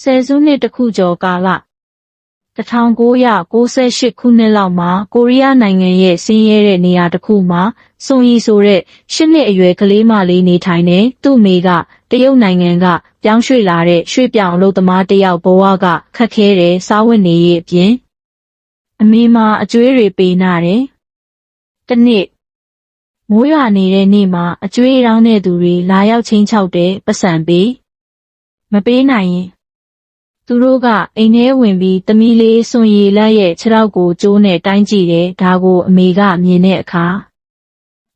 ဆယ်စုနှစ်တစ်ခုကျော်ကာလ1998ခုနှစ်လောက်မှာကိုရီးယားနိုင်ငံရဲ့ဆင်းရဲတဲ့နေရာတစ်ခုမှာစွန်ရီဆိုတဲ့8နှစ်အရွယ်ကလေးမလေးနေထိုင်နေသူ့မိကတရုတ်နိုင်ငံကပြောင်းရွှေ့လာတဲ့ရွှေ့ပြောင်းအလုပ်သမားတစ်ယောက်ဘဝကခက်ခဲတဲ့စားဝတ်နေရေးအပြင်အမေမှာအကျွေးတွေပေးနာတယ်။တစ်နေ့မိုးရွာနေတဲ့နေ့မှာအကျွေးရောင်းတဲ့သူတွေလာရောက်ချင်းချောက်တဲ့ပတ်စံပေးမပေးနိုင်ရင်သူတို့ကအိမ်ထဲဝင်ပြီးသမီးလေးစွန်ရီလက်ရဲ့ခြေထောက်ကိုကျိုးနဲ့တိုင်းကြည့်တယ်ဒါကိုအမေကမြင်တဲ့အခါ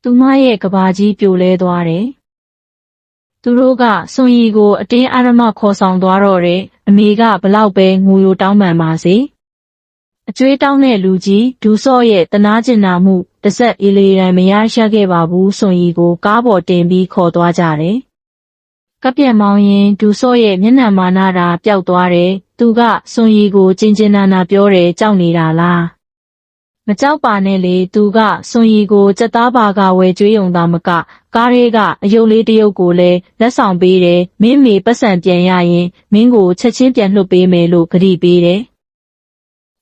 သူမရဲ့ကဘာကြီးပြိုလဲသွားတယ်သူတို့ကစွန်ရီကိုအတင်းအဓမ္မခေါ်ဆောင်သွားတော့တယ်အမေကဘလောက်ပဲငိုယိုတောင်းပန်ပါစေအကျွေးတောင်းတဲ့လူကြီးဒူဆော့ရဲ့တနာကျင်နာမှုတစ်ဆက်အေးလေးတိုင်းမရရှိခဲ့ပါဘူးစွန်ရီကိုကားပေါ်တင်ပြီးခေါ်သွားကြတယ်ကပြက်မောင်းရင်ဒူဆော့ရဲ့မျက်နှာမာနတာပျောက်သွားတယ်သူကစွန်ရီကိုကျင်ကျင်နာနာပြောတယ်ကြောက်နေတာလားမကြောက်ပါနဲ့လေသူကစွန်ရီကိုစက်သားပါကဝယ်ကျွေးုံသာမကကားရဲကအယုတ်လေးတရုတ်ကိုလည်းလက်ဆောင်ပေးတယ်မင်းမေပတ်စံပြန်ရရင်မင်းကိုချက်ချင်းပြန်လွှတ်ပေးမယ်လို့ကတိပေးတယ်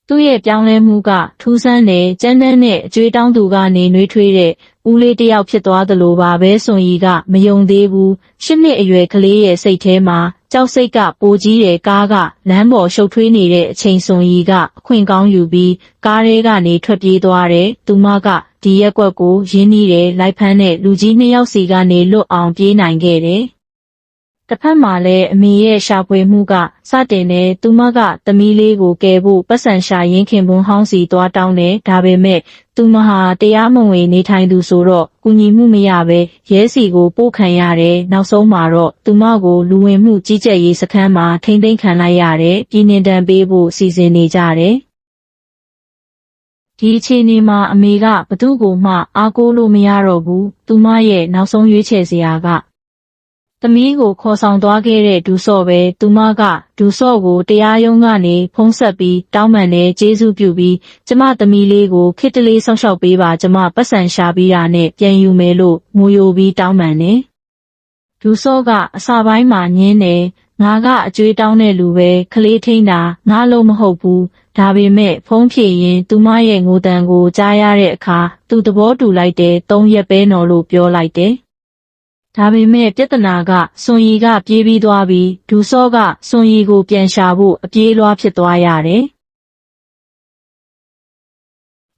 သူ့ရဲ့ပြောင်းလဲမှုကထူးဆန်းတဲ့ကျန်းတန်းတဲ့အကျွေးတောင်းသူကနေနှွေးထွေးတဲ့ဦးလေးတစ်ယောက်ဖြစ်သွားသလိုပါပဲစွန်ရီကမယုံသေးဘူး8နှစ်အရွယ်ကလေးရဲ့စိတ်ထဲမှာကြောက်စိတ်ကပိုကြီးတဲ့ကားကလမ်းပေါ်ရှုပ်ထွေးနေတဲ့အချိန်စွန်ရီကအခွင့်ကောင်းယူပြီးကားထဲကနေထွက်ပြေးသွားတယ်သူမကဒီရက်ကွက်ကိုရင်းနှီးတယ်လိုက်ဖမ်းတဲ့လူကြီး2ယောက်စီကနေလွတ်အောင်ပြေးနိုင်ခဲ့တယ်တစ်ဖက်မှာလည်းအမေရဲ့ရှာဖွေမှုကစတင်နေသူမကသမီးလေးကိုကယ်ဖို့ပတ်စံရှာရင်းခင်ပွန်းဟောင်းစီသွားတောင်းတယ်ဒါပေမဲ့သူမဟာတရားမဝင်နေထိုင်သူဆိုတော့ကူညီမှုမရပဲရဲစီကိုပို့ခံရတယ်နောက်ဆုံးမှာတော့သူမကိုလူဝင်မှုကြီးကြပ်ရေးစခန်းမှာထိန်းသိမ်းခံလိုက်ရတယ်ပြည်နှင်တန်းပေးဖို့စီစဉ်နေကြတယ်ဒီအခြေအနေမှာအမေကဘသူ့ကိုမှအားကိုးလို့မရတော့ဘူးသူမရဲ့နောက်ဆုံးရွေးချယ်စရာကသမီးကိုခေါ်ဆောင်သွားခဲ့တဲ့ဒူဆော့ပဲသူမကဒူဆော့ကိုတရားရုံးကနေဖုံးဆက်ပြီးတောင်းပန်တဲ့ကျေးဇူးပြုပြီးကျမသမီးလေးကိုခေတ္တလေးဆောက်ရှောက်ပေးပါကျမပတ်စံရှာပြီးတာနဲ့ပြန်ယူမယ်လို့ငိုယိုပြီးတောင်းပန်တယ်ဒူဆော့ကအစပိုင်းမှာညင်းတယ်ငါကအကျွေးတောင်းတဲ့လူပဲကလေးထိန်းတာငါလို့မဟုတ်ဘူးဒါပေမဲ့ဖုံးဖြေရင်သူမရဲ့ငိုတန်ကိုကြားရတဲ့အခါသူသဘောတူလိုက်တယ်3ရက်ပဲနော်လို့ပြောလိုက်တယ်ဒါပေမဲ့ပြဿနာကစွန်ရီကပြေးပြီးသွားပြီးဒူဆော့ကစွန်ရီကိုပြန်ရှာဖို့အပြေးလွှားဖြစ်သွားရတယ်။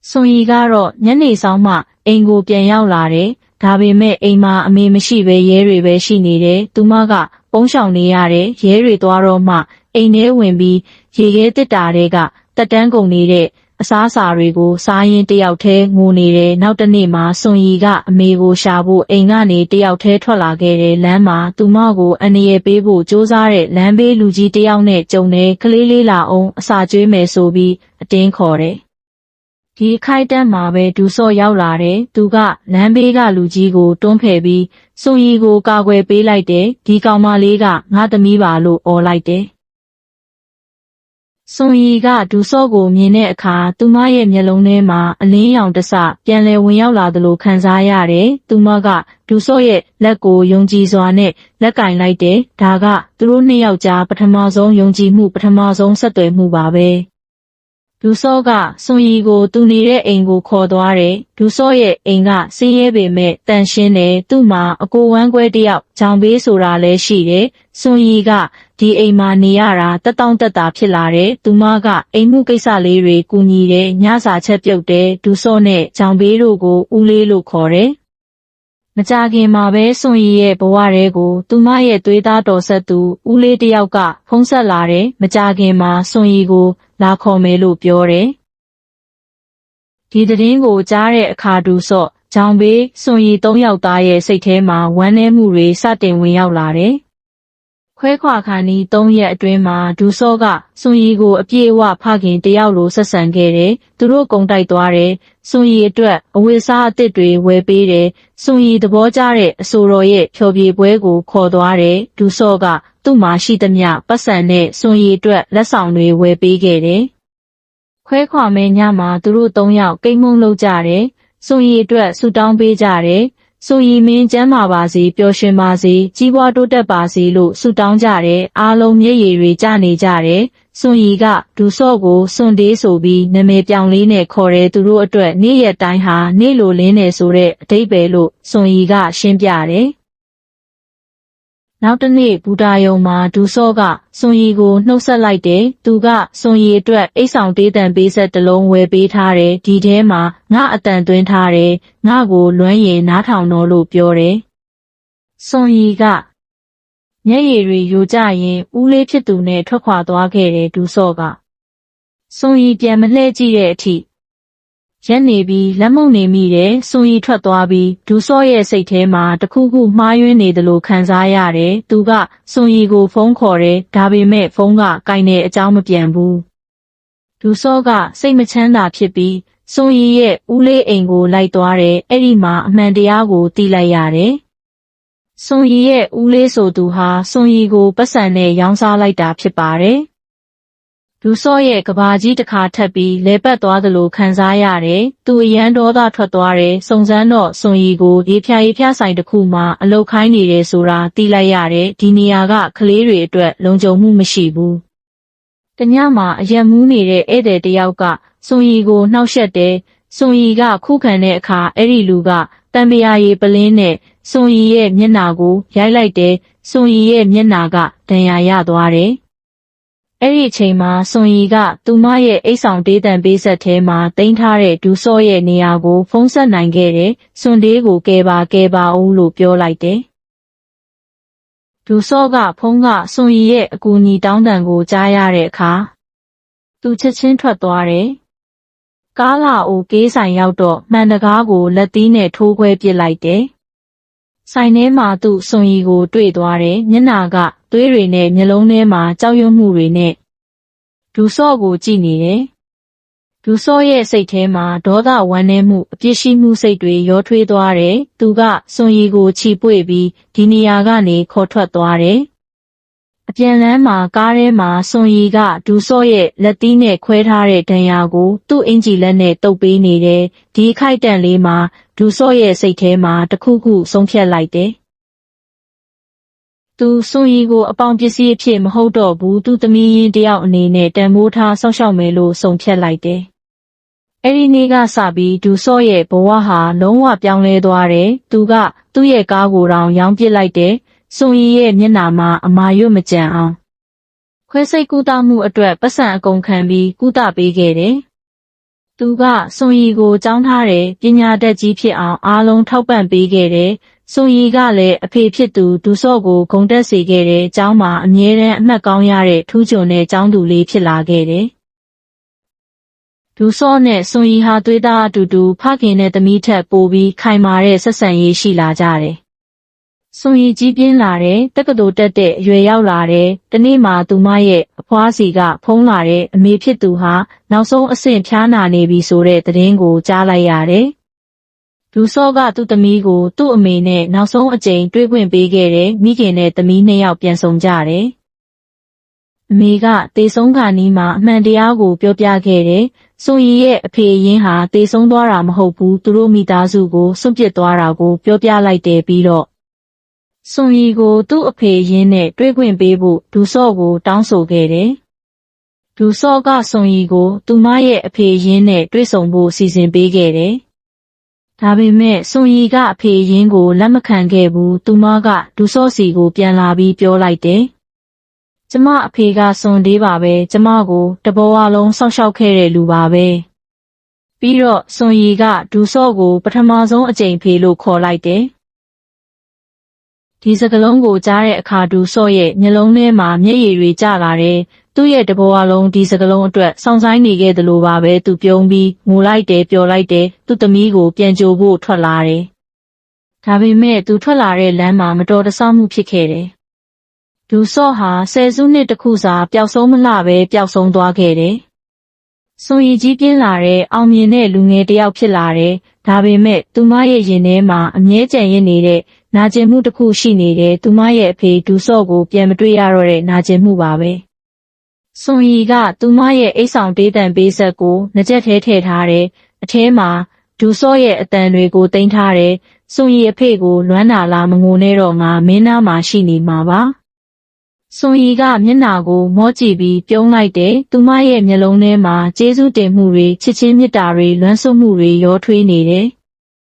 စွန်ရီကတော့ညနေဆောင်မှအိမ်ကိုပြန်ရောက်လာတယ်။ဒါပေမဲ့အိမ်မှာအမေမရှိပဲရဲတွေပဲရှိနေတယ်။သူမကပုံရှောင်နေရတယ်ရဲတွေသွားတော့မှအိမ်ထဲဝင်ပြီးရေခဲတစ်တာတွေကတက်တန်းကုန်နေတဲ့အစားအစာတွေကိုစားရင်တယောက်တည်းငိုနေတယ်နောက်တစ်နေ့မှာစွန်ရီကအမေကိုရှာဖို့အိမ်ကနေတယောက်တည်းထွက်လာခဲ့တယ်လမ်းမှာသူမကိုအန္တရာယ်ပေးဖို့စူးစမ်းတဲ့လမ်းဘေးလူကြီးတယောက်နဲ့ကြုံတယ်ကလေးလေးလာအောင်အစာကျွေးမယ်ဆိုပြီးအတင်းခေါ်တယ်ဒီအခိုက်အတန့်မှာပဲဒူဆော့ရောက်လာတယ်သူကလမ်းဘေးကလူကြီးကိုတွန်းဖယ်ပြီးစွန်ရီကိုကာကွယ်ပေးလိုက်တယ်ဒီကောင်မလေးကငါသမီးပါလို့အော်လိုက်တယ်စွန်ရီကဒူဆော့ကိုမြင်တဲ့အခါသူမရဲ့မျက်လုံးထဲမှာအလင်းရောင်တစပြန်လည်ဝင်ရောက်လာသလိုခံစားရတယ်။သူမကဒူဆော့ရဲ့လက်ကိုယုံကြည်စွာနဲ့လက်ကင်လိုက်တယ်။ဒါကသူတို့2ယောက်ကြားပထမဆုံးယုံကြည်မှုပထမဆုံးဆက်သွယ်မှုပါပဲ။ဒူဆော့ကစွန်ရီကိုသူနေတဲ့အိမ်ကိုခေါ်သွားတယ်။ဒူဆော့ရဲ့အိမ်ကဆေးရဲပေမဲ့တန်ရှင်းတယ်။သူ့မှာအကိုဝမ်းကွဲတယောက်ဂျောင်ဘေးဆိုတာလည်းရှိတယ်။စွန်ရီကဒီအိမ်မှာနေရတာတက်တောင့်တက်တာဖြစ်လာတယ်သူမကအိမ်မှုကိစ္စလေးတွေကူညီတယ်ညစာချက်ပြုတ်တယ်ဒူဆော့နဲ့ဂျောင်ဘေးတို့ကိုဦးလေးလို့ခေါ်တယ်မကြခင်မှာပဲစွန်ရီရဲ့ဘဝတဲကိုသူမရဲ့သွေးသားတော်ဆက်သူဦးလေးတယောက်ကဖုံးဆက်လာတယ်မကြခင်မှာစွန်ရီကိုလာခေါ်မယ်လို့ပြောတယ်ဒီသတင်းကိုကြားတဲ့အခါဒူဆော့ဂျောင်ဘေးစွန်ရီ3ယောက်သားရဲ့စိတ်ထဲမှာဝမ်းနည်းမှုတွေစတင်ဝင်ရောက်လာတယ်ခွဲခွာခါနီး3ရက်အတွင်းမှာဒူဆော့ကစွန်ရီကိုအပြည့်အဝဖခင်တယောက်လိုဆက်ဆံခဲ့တယ်။သူတို့ကုံတိုက်သွားတယ်။စွန်ရီအတွက်အဝတ်အစားအသစ်တွေဝယ်ပေးတယ်။စွန်ရီသဘောကျတဲ့အဆိုတော်ရဲ့ဖျော်ဖြေပွဲကိုခေါ်သွားတယ်။ဒူဆော့ကသူ့မှာရှိသမျှပတ်စံနဲ့စွန်ရီအတွက်လက်ဆောင်တွေဝယ်ပေးခဲ့တယ်။ခွဲခွာမဲညမှာသူတို့3ယောက်ကိတ်မုန်းလုပ်ကြတယ်။စွန်ရီအတွက်ဆူတောင်းပေးကြတယ်။ ဆိုရီမင်းကျမ်းမာပါစေပျော်ရွှင်ပါစေကြီးပွားတိုးတက်ပါစေလို့ဆုတောင်းကြတယ်အားလုံးမျက်ရည်တွေကျနေကြတယ်စွန်ရီကဒူဆော့ကိုစွန်ဒေးဆိုပြီးနာမည်ပြောင်လေးနဲ့ခေါ်တယ်သူတို့အတွက်နေ့ရက်တိုင်းဟာနေ့လိုလင်းနေဆိုတဲ့အဓိပ္ပာယ်လို့စွန်ရီကရှင်းပြတယ်နောက်တစ်နေ့ဘူတာယုံမှာဒူဆော့ကစွန်ရီကိုနှုတ်ဆက်လိုက်တယ်သူကစွန်ရီအတွက်အိတ်ဆောင်တေးတံပေးဆက်တစ်လုံးဝယ်ပေးထားတယ်ဒီထဲမှာငါအတန်သွင်းထားတယ်ငါကိုလွမ်းရင်နားထောင်တော့လို့ပြောတယ်စွန်ရီကမျက်ရည်တွေယိုကျရင်ဦးလေးဖြစ်သူနဲ့ထွက်ခွာသွားခဲ့တယ်ဒူဆော့ကစွန်ရီပြန်မလှည့်ကြည့်တဲ့အထိရက်နေပြီးလက်မုံနေမိတယ်စွန်ရီထွက်သွားပြီးဒူဆော့ရဲ့စိတ်ထဲမှာတခုခုမှားယွင်းနေတယ်လို့ခံစားရတယ်သူကစွန်ရီကိုဖုန်းခေါ်တယ်ဒါပေမဲ့ဖုန်းကကိုင်နေအကြောင်းမပြန်ဘူးဒူဆော့ကစိတ်မချမ်းသာဖြစ်ပြီးစွန်ရီရဲ့ဦးလေးအိမ်ကိုလိုက်သွားတယ်အဲ့ဒီမှာအမှန်တရားကိုသိလိုက်ရတယ်စွန်ရီရဲ့ဦးလေးဆိုသူဟာစွန်ရီကိုပတ်စံနဲ့ရောင်းစားလိုက်တာဖြစ်ပါတယ်ဒူဆော့ရဲ့ကဘာကြီးတစ်ခါထပ်ပြီးလဲပတ်သွားသလိုခံစားရတယ်။သူအရန်ဒေါသထွက်သွားတယ်။စုံစမ်းတော့စွန်ရီကိုရေဖြာဆိုင်တစ်ခုမှာအလုပ်ခိုင်းနေတယ်ဆိုတာသိလိုက်ရတယ်။ဒီနေရာကကလေးတွေအတွက်လုံခြုံမှုမရှိဘူး။တညမှာအရက်မူးနေတဲ့ဧည့်သည်တစ်ယောက်ကစွန်ရီကိုနှောက်ယှက်တယ်။စွန်ရီကခုခံတဲ့အခါအဲ့ဒီလူကတံပရာရည်ပလင်းနဲ့စွန်ရီရဲ့မျက်နှာကိုရိုက်လိုက်တယ်။စွန်ရီရဲ့မျက်နှာကဒဏ်ရာရသွားတယ်။အဲ့ဒီအချိန်မှာစွန်ရီကသူမရဲ့အိတ်ဆောင်တေးတံပေးဆက်ထဲမှာတင်ထားတဲ့ဒူဆော့ရဲ့နေရာကိုဖုန်းဆက်နိုင်ခဲ့တယ်။စွန်ဒေးကိုကဲပါဦးလို့ပြောလိုက်တယ်။ဒူဆော့ကဖုန်းကစွန်ရီရဲ့အကူအညီတောင်းတန်ကိုကြားရတဲ့အခါသူချက်ချင်းထွက်သွားတယ်။ကားလာအိုကေးဆိုင်ရောက်တော့မှန်တကားကိုလက်သီးနဲ့ထိုးခွဲပစ်လိုက်တယ်။ဆိုင်ထဲမှာသူ့စွန်ရီကိုတွေ့သွားတယ်။မျက်နှာကသွေးတွေနဲ့မျက်လုံးထဲမှာကြောက်ရွံ့မှုတွေနဲ့ဒူဆော့ကိုကြည့်နေတယ်။ဒူဆော့ရဲ့စိတ်ထဲမှာဒေါသဝမ်းနည်းမှုအပြစ်ရှိမှုစိတ်တွေရောထွေးသွားတယ်။သူကစွန်ရီကိုချီပွေပြီးဒီနေရာကနေခေါ်ထွက်သွားတယ်။အပြန်လမ်းမှာကားထဲမှာစွန်ရီကဒူဆော့ရဲ့လက်သီးနဲ့ခွဲထားတဲ့ဒဏ်ရာကိုသူ့အင်ဂျီလက်နဲ့တုပ်ပေးနေတယ်။ဒီခိုက်တန့်လေးမှာဒူဆော့ရဲ့စိတ်ထဲမှာတခုခုဆုံးဖြတ်လိုက်တယ်။သူစွန်ရီကိုအပေါင်ပစ္စည်းအဖြစ်မဟုတ်တော့ဘူးသူသမီးရင်းတယောက်အနေနဲ့တန်ဖိုးထားစောင့်ရှောက်မယ်လို့ဆုံးဖြတ်လိုက်တယ်။အဲ့ဒီနေ့ကစပြီးဒူဆော့ရဲ့ဘဝဟာလုံးဝပြောင်းလဲသွားတယ်။သူကသူ့ရဲ့ကားကိုတောင်ရောင်းပစ်လိုက်တယ်။စွန်ရီရဲ့မျက်နှာမှာအမာရွတ်မကြံအောင်ခွဲစိတ်ကုသမှုအတွက်ပတ်စံအကုန်ခံပြီးကုသပေးခဲ့တယ်။သူကစွန်ရီကိုကြောင်းထားတယ်ပညာတတ်ကြီးဖြစ်အောင်အားလုံးထောက်ပံ့ပေးခဲ့တယ်။စွန်ရီကလည်းအဖေဖြစ်သူဒူဆော့ကိုဂုဏ်တက်စေခဲ့တဲ့အကြောင်းမှာအမြဲတမ်းအမှတ်ကောင်းရတဲ့ထူးချွန်တဲ့ကျောင်းသူလေးဖြစ်လာခဲ့တယ်။ဒူဆော့နဲ့စွန်ရီဟာသွေးသားအတူတူဖခင်နဲ့သမီးထက်ပိုပြီးခိုင်မာတဲ့ဆက်ဆံရေးရှိလာကြတယ်။စွန်ရီကြီးပြင်းလာတယ်တက္ကသိုလ်တက်တဲ့အရွယ်ရောက်လာတယ်။တနေ့မှသူမရဲ့အဖွားစီကဖုန်းလာတဲ့အမေဖြစ်သူဟာနောက်ဆုံးအဆင့်ဖျားနာနေပြီဆိုတဲ့သတင်းကိုကြားလိုက်ရတယ်။ဒူဆော့ကသူ့သမီးကိုသူ့အမေနဲ့နောက်ဆုံးအကြိမ်တွေ့ခွင့်ပေးခဲ့တယ်မိခင်နဲ့သမီးနှစ်ယောက်ပြန်ဆုံကြတယ်။အမေကတေဆုံးခါနီးမှာအမှန်တရားကိုပြောပြခဲ့တယ်။စွန်ရီရဲ့အဖေရင်းဟာတေဆုံးသွားတာမဟုတ်ဘူးသူတို့မိသားစုကိုစွန့်ပစ်သွားတာကိုပြောပြလိုက်တယ်ပြီးတော့စွန်ရီကိုသူ့အဖေရင်းနဲ့တွေ့ခွင့်ပေးဖို့ဒူဆော့ကိုတောင်းဆိုခဲ့တယ်။ဒူဆော့ကစွန်ရီကိုသူမရဲ့အဖေရင်းနဲ့တွေ့ဆုံဖို့စီစဉ်ပေးခဲ့တယ်။ဒါပေမဲ့စွန်ရီကအဖေရင်းကိုလက်မခံခဲ့ဘူးသူမကဒူဆော့စီကိုပြန်လာပြီးပြောလိုက်တယ်။ကျမအဖေကစွန်ဒေးပါပဲကျမကိုတဘဝလုံးစောင့်ရှောက်ခဲ့တဲ့လူပါပဲ။ပြီးတော့စွန်ရီကဒူဆော့ကိုပထမဆုံးအကြိမ်ဖေလို့ခေါ်လိုက်တယ်။ဒီစကားလုံးကိုကြားတဲ့အခါဒူဆော့ရဲ့မျက်လုံးထဲမှာမျက်ရည်တွေကျလာတယ်။သူ့ရဲ့တဘဝလုံးဒီစကားလုံးအတွက်စောင့်ဆိုင်နေခဲ့သလိုပါပဲသူပြုံးပြီးငိုလိုက်တယ်ပျော်လိုက်တယ်သူ့သမီးကိုပြန်ကြိုဖို့ထွက်လာတယ်။ဒါပေမဲ့သူထွက်လာတဲ့လမ်းမှာမတော်တဆမှုဖြစ်ခဲ့တယ်။ဒူဆော့ဟာဆယ်စုနှစ်တစ်ခုစာပျောက်ဆုံးမလှပဲပျောက်ဆုံးသွားခဲ့တယ်။စွန်ရီကြီးပြင်းလာတဲ့အောင်မြင်တဲ့လူငယ်တစ်ယောက်ဖြစ်လာတယ်။ဒါပေမဲ့သူမရဲ့ရင်ထဲမှာအမြဲကျန်ရစ်နေတဲ့နာကျင်မှုတစ်ခုရှိနေတယ်သူမရဲ့အဖေဒူဆော့ကိုပြန်မတွေ့ရတော့တဲ့နာကျင်မှုပါပဲ။စွန်ရီကသူမရဲ့အိတ်ဆောင်တေးတံပေးဆက်ကိုငကြက်ထဲထည့်ထားတယ်။အထဲမှာဒူဆော့ရဲ့အတန်တွေကိုတင်ထားတယ် စွန်ရီအဖေကိုလွမ်းတာလားမငိုနဲ့တော့ငါမင်းသားမှာရှိနေမှာပါစွန်ရီကမျက်နှာကိုမော့ကြည့်ပြီးပြုံးလိုက်တယ်သူမရဲ့မျက်လုံးထဲမှာကျေးဇူးတင်မှုတွေချစ်ချင်းမေတ္တာတွေလွမ်းဆွမှုတွေရောထွေးနေတယ်